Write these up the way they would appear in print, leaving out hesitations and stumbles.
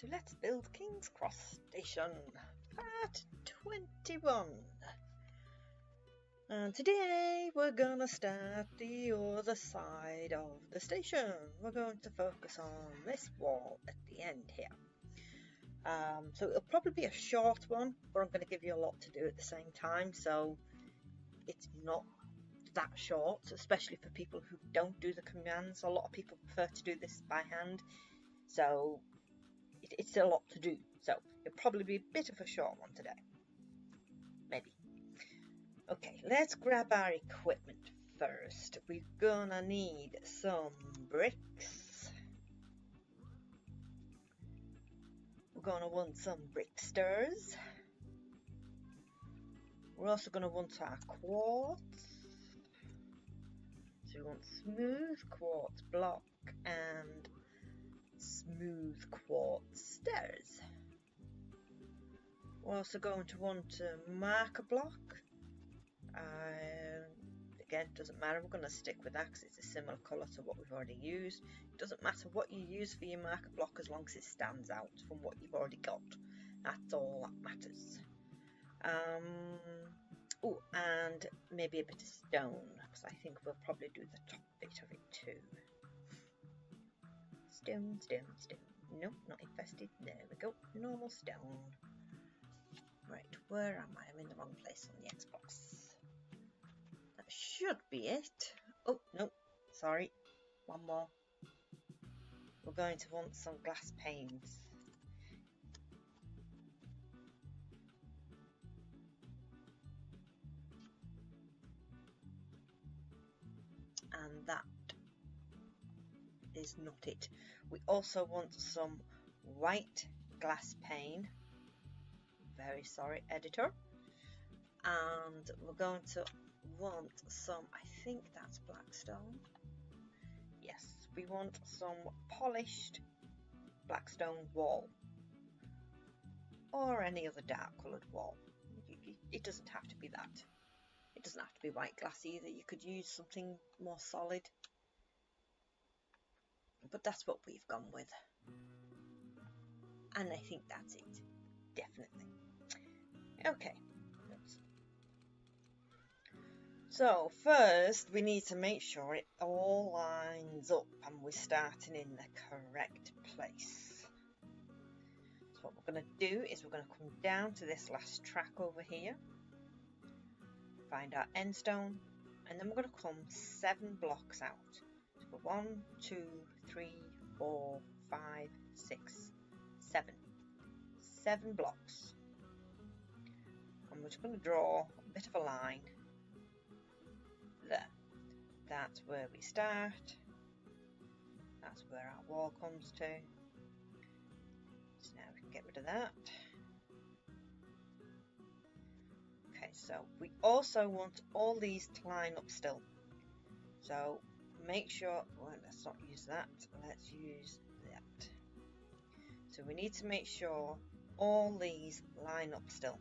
to Let's Build King's Cross Station, part 21. And today we're gonna start the other side of the station. We're going to focus on this wall at the end here. So it'll probably be a short one, but I'm going to give you a lot to do at the same time, so it's not that short, especially for people who don't do the commands. A lot of people prefer to do this by hand, so it's a lot to do. So it'll probably be a bit of a short one today, maybe. Okay, let's grab our equipment first. We're gonna need some bricks. We're gonna want some bricksters. We're also gonna want our quartz. So we want smooth quartz block and smooth quartz stairs. We're also going to want a marker block. Again, doesn't matter, we're going to stick with that because it's a similar colour to what we've already used. It doesn't matter what you use for your marker block as long as it stands out from what you've already got. That's all that matters. Oh, and maybe a bit of stone, because I think we'll probably do the top bit of it too. Stone, stone, stone. Nope, not infested. There we go. Normal stone. Right, where am I? I'm in the wrong place on the Xbox. That should be it. Oh, no, sorry. One more. We're going to want some glass panes. And that is not it. We also want some white glass pane. Very sorry, editor. And we're going to want some, I think that's blackstone. Yes, we want some polished blackstone wall. Or any other dark coloured wall. It doesn't have to be that. It doesn't have to be white glass either. You could use something more solid. But that's what we've gone with. And I think that's it. Definitely. Okay. So first we need to make sure it all lines up and we're starting in the correct place. So what we're going to do is we're going to come down to this last track over here. Find our end stone, and then we're going to come 7 blocks out. So 1, 2, 3, 4, 5, 6, 7. 7 blocks. And we're just going to draw a bit of a line there. That's where we start. That's where our wall comes to. So now we can get rid of that. Okay, so we also want all these to line up still. So make sure, well, let's not use that, let's use that. So we need to make sure all these line up still.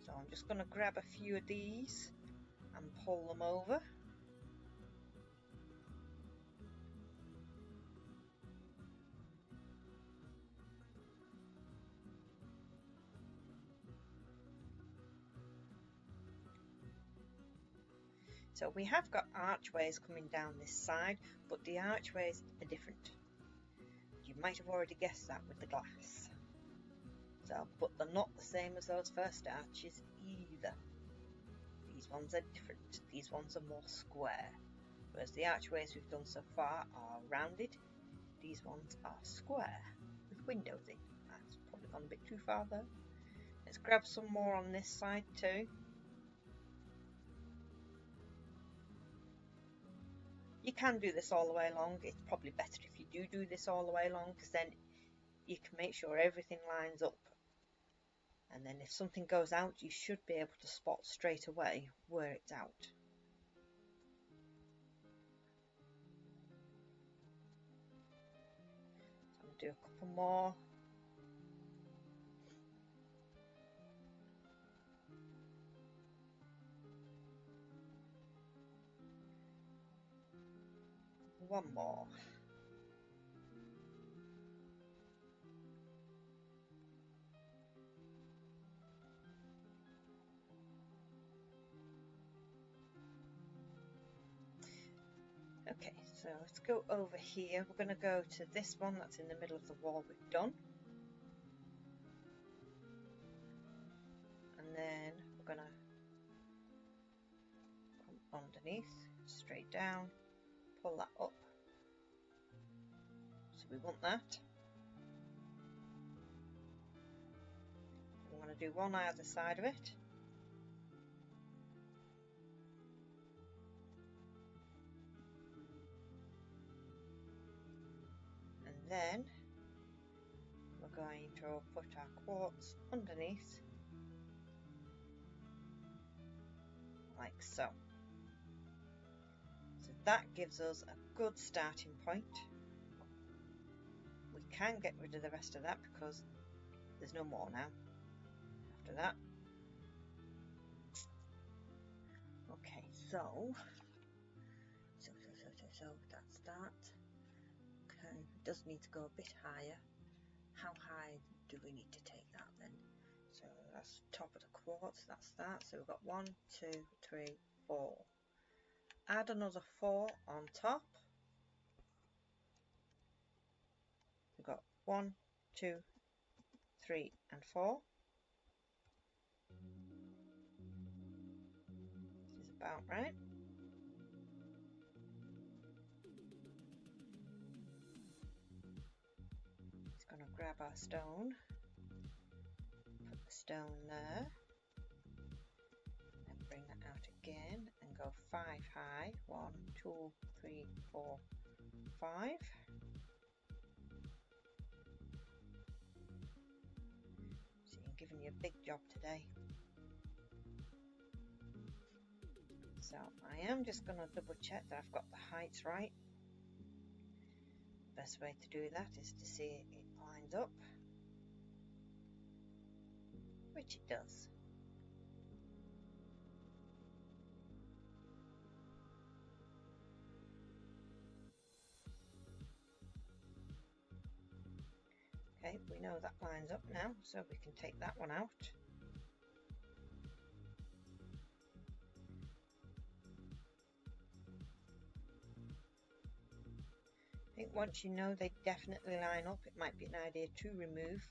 So I'm just going to grab a few of these and pull them over. So we have got archways coming down this side, but the archways are different. You might have already guessed that with the glass. So, but they're not the same as those first arches either. These ones are different. These ones are more square. Whereas the archways we've done so far are rounded. These ones are square with windows in. That's probably gone a bit too far though. Let's grab some more on this side too. You can do this all the way along. It's probably better if you do this all the way along, because then you can make sure everything lines up. And then if something goes out, you should be able to spot straight away where it's out. So I'm going to do a couple more. One more. So let's go over here. We're going to go to this one that's in the middle of the wall we've done. And then we're going to come underneath, straight down, pull that up. So we want that. We want to do one either side of it. And then we're going to put our quartz underneath, like so. So that gives us a good starting point. We can get rid of the rest of that because there's no more now after that. Okay, so that's that. Okay, it does need to go a bit higher. How high do we need to take that then? So that's top of the quartz, that's that. So we've got 1, 2, 3, 4. Add another 4 on top. We've got 1, 2, 3 and 4. This is about right. Just going to grab our stone, put the stone there, and bring that out again and go 5 high. 1, 2, 3, 4, 5. So I'm giving you a big job today. So I am just going to double check that I've got the heights right. The best way to do that is to see it lines up, which it does. Okay, we know that lines up now, so we can take that one out. I think once you know they definitely line up, it might be an idea to remove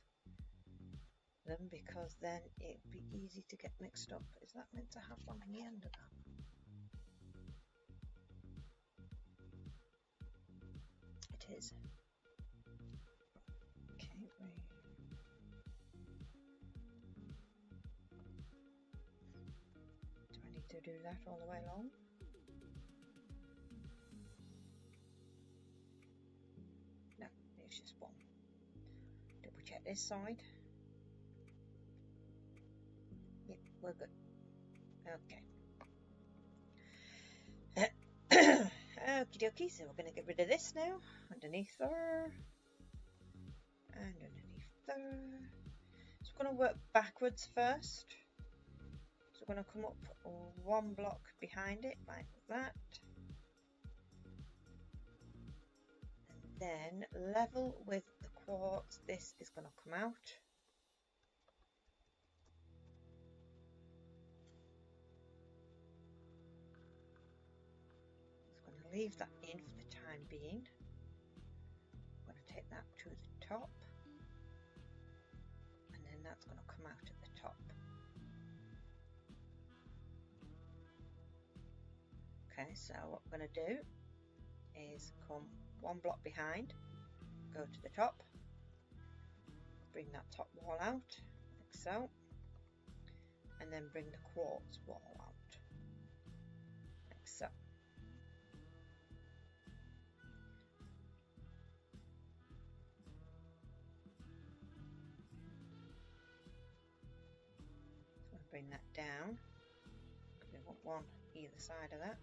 them because then it'd be easy to get mixed up. Is that meant to have one on the end of that? It is. Okay, do I need to do that all the way along? No, it's just one. Double check this side. Yep, we're good. Okay. Okie dokie, so we're going to get rid of this now. Underneath there. And underneath there. So we're going to work backwards first. So we're going to come up one block behind it, like that. And then level with the quartz, this is going to come out. Leave that in for the time being. I'm going to take that to the top, and then that's going to come out at the top. Okay, so what we're going to do is come one block behind, go to the top, bring that top wall out, like so, and then bring the quartz wall out, like so. Bring that down. We want one either side of that.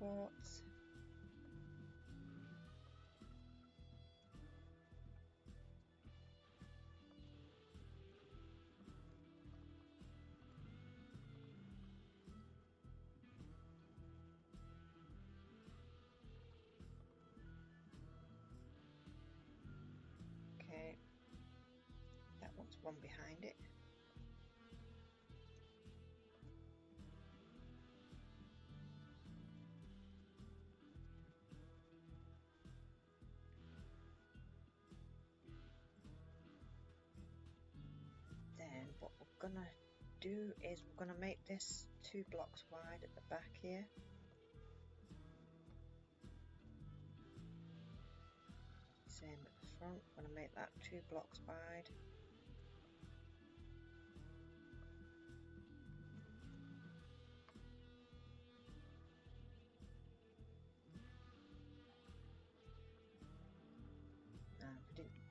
Quartz. wants one behind it. Then what we're gonna do is we're gonna make this 2 blocks wide at the back here. Same at the front, we're gonna make that 2 blocks wide.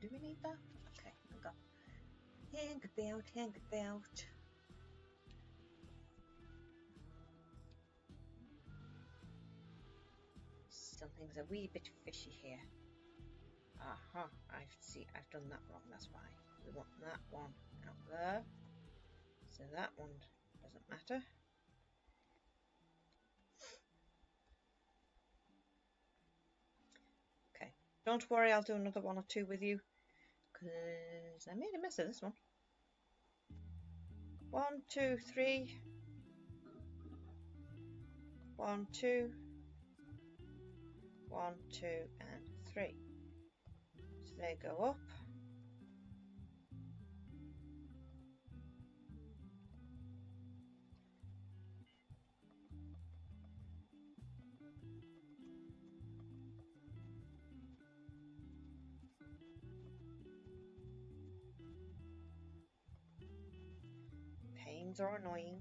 Do we need that? Okay, hang on. Hang about. Something's a wee bit fishy here. Aha, I've done that wrong, that's why. We want that one out there. So that one doesn't matter. Okay, don't worry, I'll do another 1 or 2 with you. Because I made a mess of this one. 1, 2, 3. 1, 2. 1, 2, and 3. So they go up. Pains are annoying.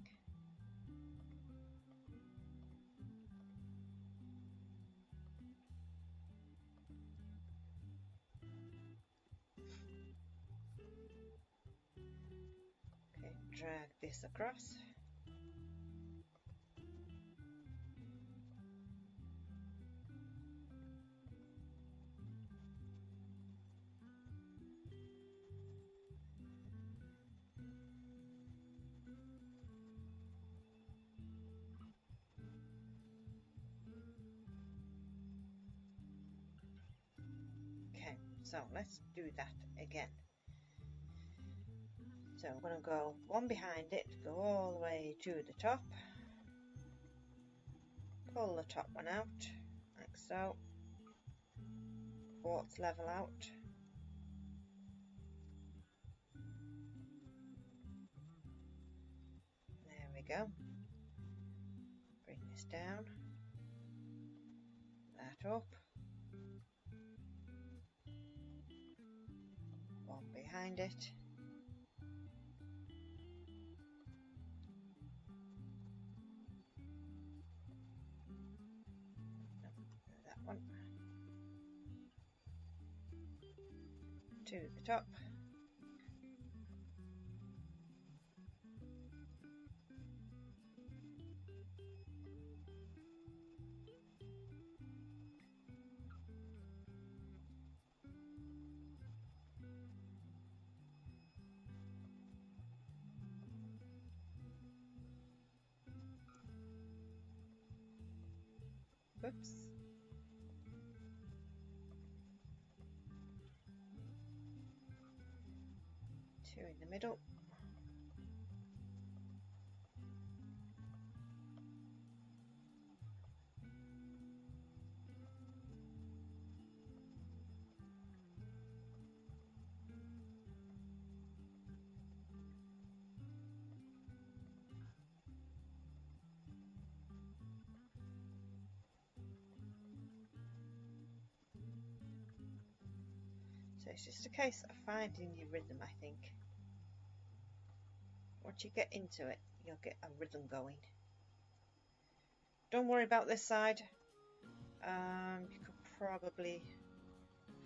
Okay, drag this across. Okay, so let's do that again. So I'm going to go 1 behind it, go all the way to the top, pull the top one out, like so, quartz level out, there we go, bring this down, that up, 1 behind it, that one, to the top, whoops, 2 in the middle, so it's just a case of finding your rhythm, I think. Once you get into it, you'll get a rhythm going. Don't worry about this side. You could probably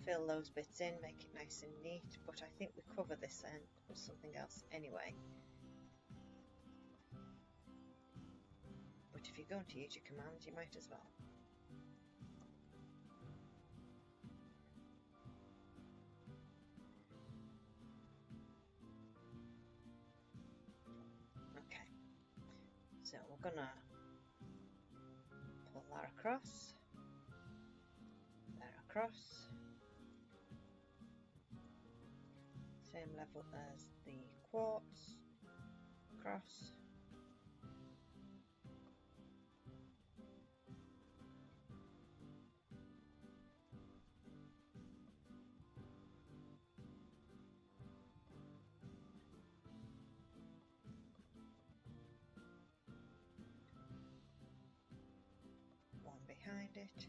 fill those bits in, make it nice and neat, but I think we cover this end with something else anyway. But if you're going to use your commands, you might as well. Okay, so we're gonna pull that across, there across, same level as the quartz across. One behind it.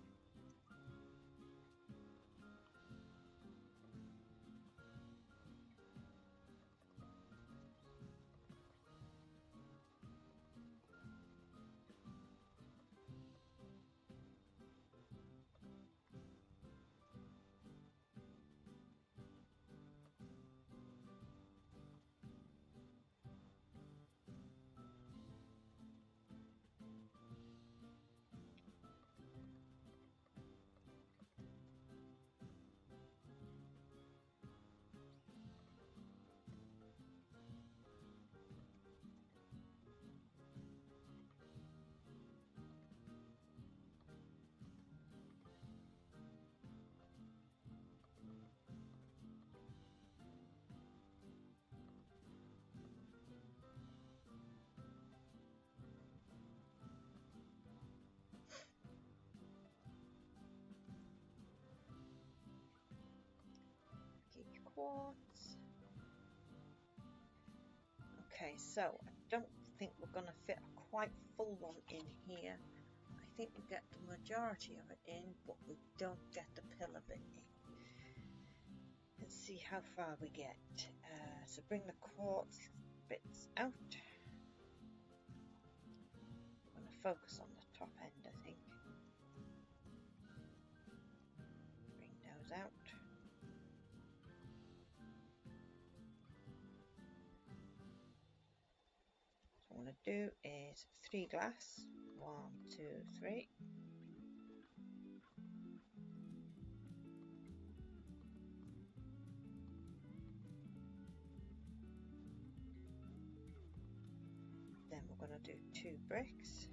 Quartz. Okay, so I don't think we're going to fit a quite full one in here. I think we get the majority of it in, but we don't get the pillar bit in. Let's see how far we get. So bring the quartz bits out. I'm going to focus on the top end, I think. Bring those out. What I'm going to do is 3 glass. 1, 2, 3. Then we're going to do 2 bricks.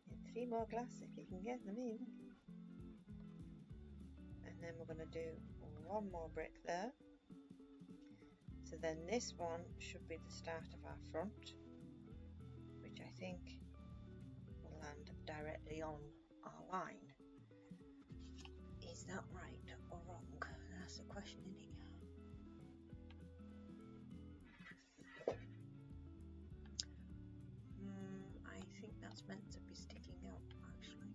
And 3 more glass if you can get them in. And then we're going to do 1 more brick there. So then this one should be the start of our front, which I think will land directly on our line. Is that right or wrong? That's the question, isn't it? I think that's meant to be sticking out, actually.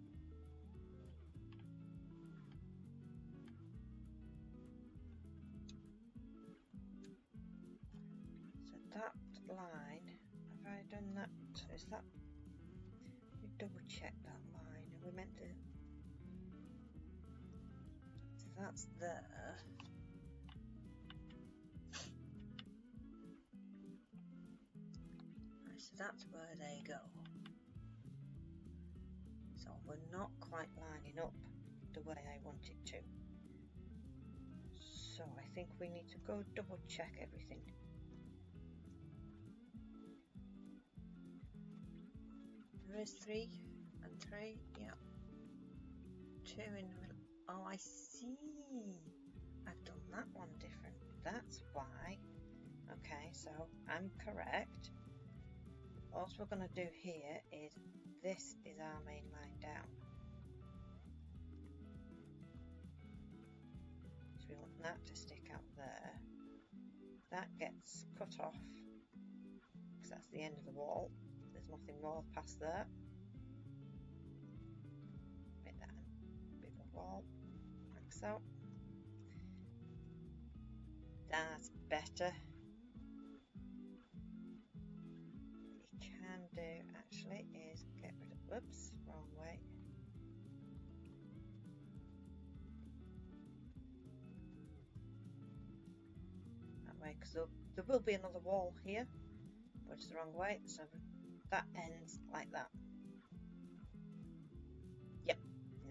That line, have I done that? Is that, let me double check that line. Are we meant to? So that's there. Right, so that's where they go. So we're not quite lining up the way I want it to. So I think we need to go double check everything. There is 3 and 3, yeah. 2 in the middle. Oh, I see. I've done that one different. That's why. Okay, so I'm correct. All we're going to do here is this is our main line down. So we want that to stick out there. That gets cut off because that's the end of the wall. There's nothing more past there. Make that a bigger wall, like so. That's better. What you can do actually is get rid of, whoops, wrong way. That way, because there will be another wall here, but it's the wrong way, so that ends like that. Yep,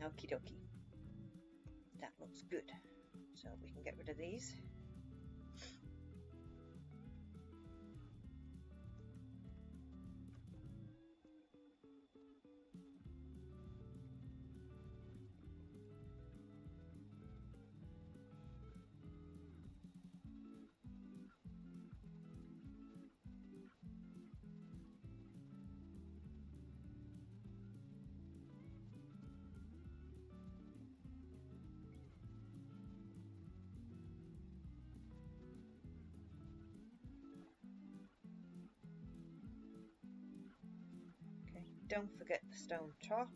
okie dokie. That looks good. So we can get rid of these. Don't forget the stone top.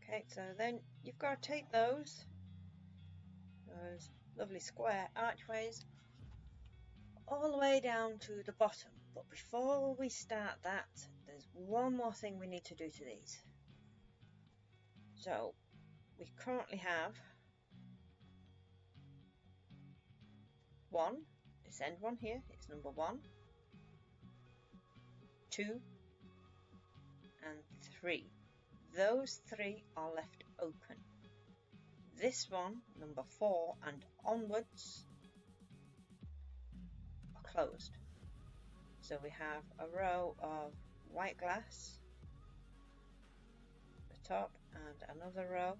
Okay, so then you've got to take those lovely square archways all the way down to the bottom. But before we start that, there's one more thing we need to do to these. So we currently have this end one here, it's number 1, 2 and 3. Those 3 are left open. This one, number 4 and onwards, are closed. So we have a row of white glass at the top and another row.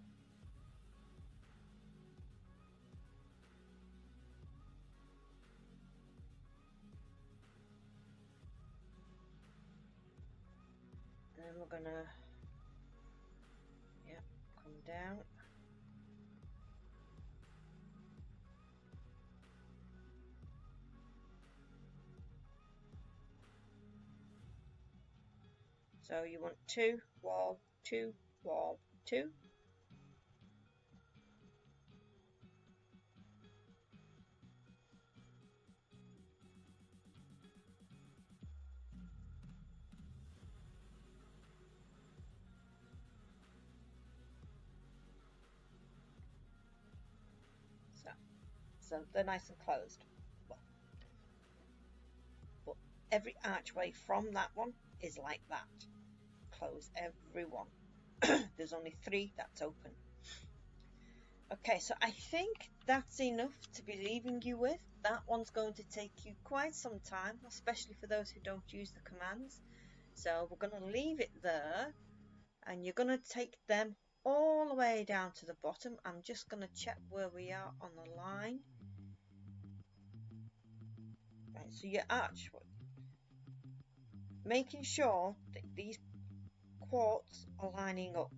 And then we're gonna come down. So you want 2 wall, 2 wall, 2. So they're nice and closed. But every archway from that one is like that. Close every one. There's only 3 that's open. Okay, so I think that's enough to be leaving you with. That one's going to take you quite some time, especially for those who don't use the commands. So we're going to leave it there, and you're going to take them all the way down to the bottom. I'm just going to check where we are on the line. Right, so your arch, making sure that these quartz are lining up.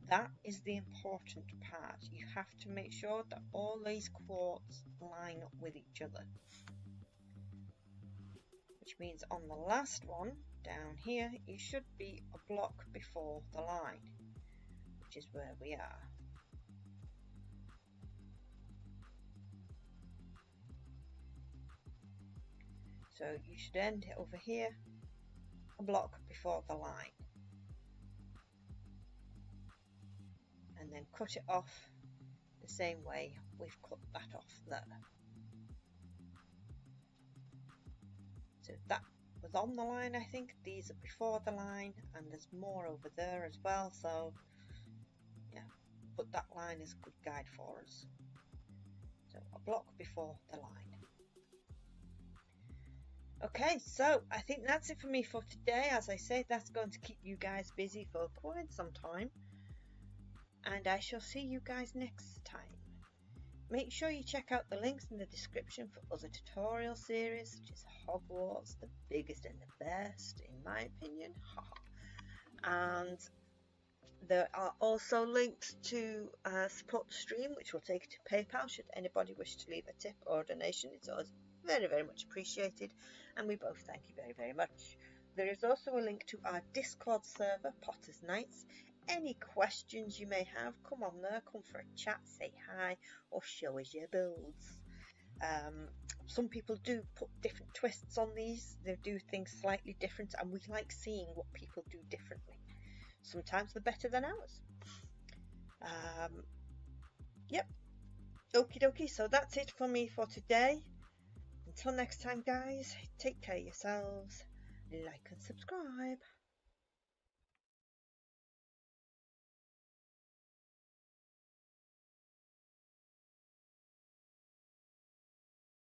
That is the important part. You have to make sure that all these quartz line up with each other. Which means on the last one, down here, you should be a block before the line, which is where we are. So you should end it over here, a block before the line. And then cut it off the same way we've cut that off there. So that was on the line, I think. These are before the line, and there's more over there as well. So yeah, but that line is a good guide for us. So a block before the line. Okay, so I think that's it for me for today. As I say, that's going to keep you guys busy for quite some time. And I shall see you guys next time. Make sure you check out the links in the description for other tutorial series, such as Hogwarts, the biggest and the best, in my opinion. And there are also links to support the stream, which will take you to PayPal should anybody wish to leave a tip or a donation. It's always very, very much appreciated, and we both thank you very, very much. There is also a link to our Discord server, Potter's Knights. Any questions you may have, come on there, come for a chat, say hi, or show us your builds. Some people do put different twists on these, they do things slightly different, and we like seeing what people do differently. Sometimes they're better than ours. Yep, okie dokie, so that's it for me for today. Until next time, guys, take care of yourselves, like and subscribe.